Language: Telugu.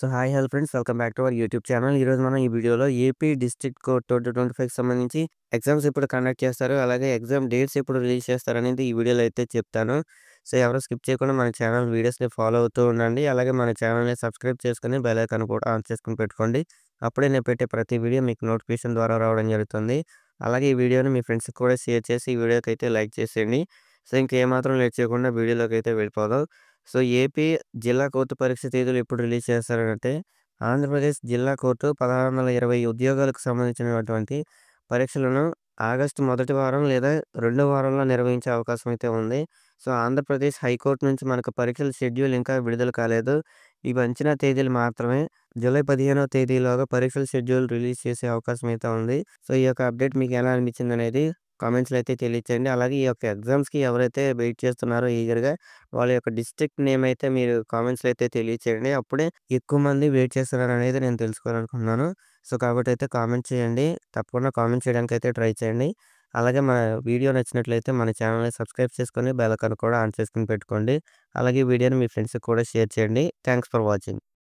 Hi hello friends welcome back to our YouTube channel. ఈరోజు మనం ఈ వీడియోలో ఏపీ డిస్ట్రిక్ట్ కోర్ట్ 2025కి సంబంధించి ఎగ్జామ్స్ ఎప్పుడు కండక్ట్ చేస్తారు, అలాగే ఎగ్జామ్ డేట్స్ ఎప్పుడు రిలీజ్ చేస్తారనేది ఈ వీడియోలో అయితే చెప్తాను. సో ఎవరు స్కిప్ చేయకుండా మన ఛానల్ వీడియోస్ని ఫాలో అవుతూ ఉండండి. అలాగే మన ఛానల్ని సబ్స్క్రైబ్ చేసుకొని బెల్ ఐకాన్ కూడా ఆన్ చేసుకొని పెట్టుకోండి. అప్పుడే నేను పెట్టే ప్రతి వీడియో మీకు నోటిఫికేషన్ ద్వారా రావడం జరుగుతుంది. అలాగే ఈ వీడియోని మీ ఫ్రెండ్స్కి కూడా షేర్ చేసి ఈ వీడియోకి అయితే లైక్ చేసేయండి. సో ఇంకేమాత్రం లేట్ చేయకుండా వీడియోలోకి అయితే వెళ్ళిపోదాం. సో ఏపీ జిల్లా కోర్టు పరీక్ష తేదీలు ఎప్పుడు రిలీజ్ చేస్తారంటే, ఆంధ్రప్రదేశ్ జిల్లా కోర్టు 1620 ఉద్యోగాలకు సంబంధించినటువంటి పరీక్షలను ఆగస్టు మొదటి వారం లేదా రెండో వారంలో నిర్వహించే అవకాశం అయితే ఉంది. సో ఆంధ్రప్రదేశ్ హైకోర్టు నుంచి మనకు పరీక్షల షెడ్యూల్ ఇంకా విడుదల కాలేదు. ఇవి అంచనా తేదీలు మాత్రమే. జూలై 15వ తేదీలోగా పరీక్షల షెడ్యూల్ రిలీజ్ చేసే అవకాశం అయితే ఉంది. సో ఈ యొక్క అప్డేట్ మీకు ఎలా అనిపించిందనేది కామెంట్స్‌లో అయితే తెలియచేయండి. అలాగే ఈ యొక్క ఎగ్జామ్స్‌కి ఎవరైతే వెయిట్ చేస్తున్నారో ఈగర్‌గా వాళ్ళ యొక్క డిస్ట్రిక్ట్ నేమ్ అయితే మీరు కామెంట్స్‌లో అయితే తెలియచేయండి. అప్పుడే ఎక్కువ మంది వెయిట్ చేస్తున్నారనేది నేను తెలుసుకోవాలనుకుంటున్నాను. సో కాబట్టి అయితే కామెంట్ చేయండి. తప్పకుండా కామెంట్ చేయడానికైతే ట్రై చేయండి. అలాగే మన వీడియో నచ్చినట్లయితే మన ఛానల్‌ని సబ్స్క్రైబ్ చేసుకొని బెల్ ఐకాన్ కూడా ఆన్ చేసుకొని పెట్టుకోండి. అలాగే వీడియోని మీ ఫ్రెండ్స్‌కి కూడా షేర్ చేయండి. Thanks for watching.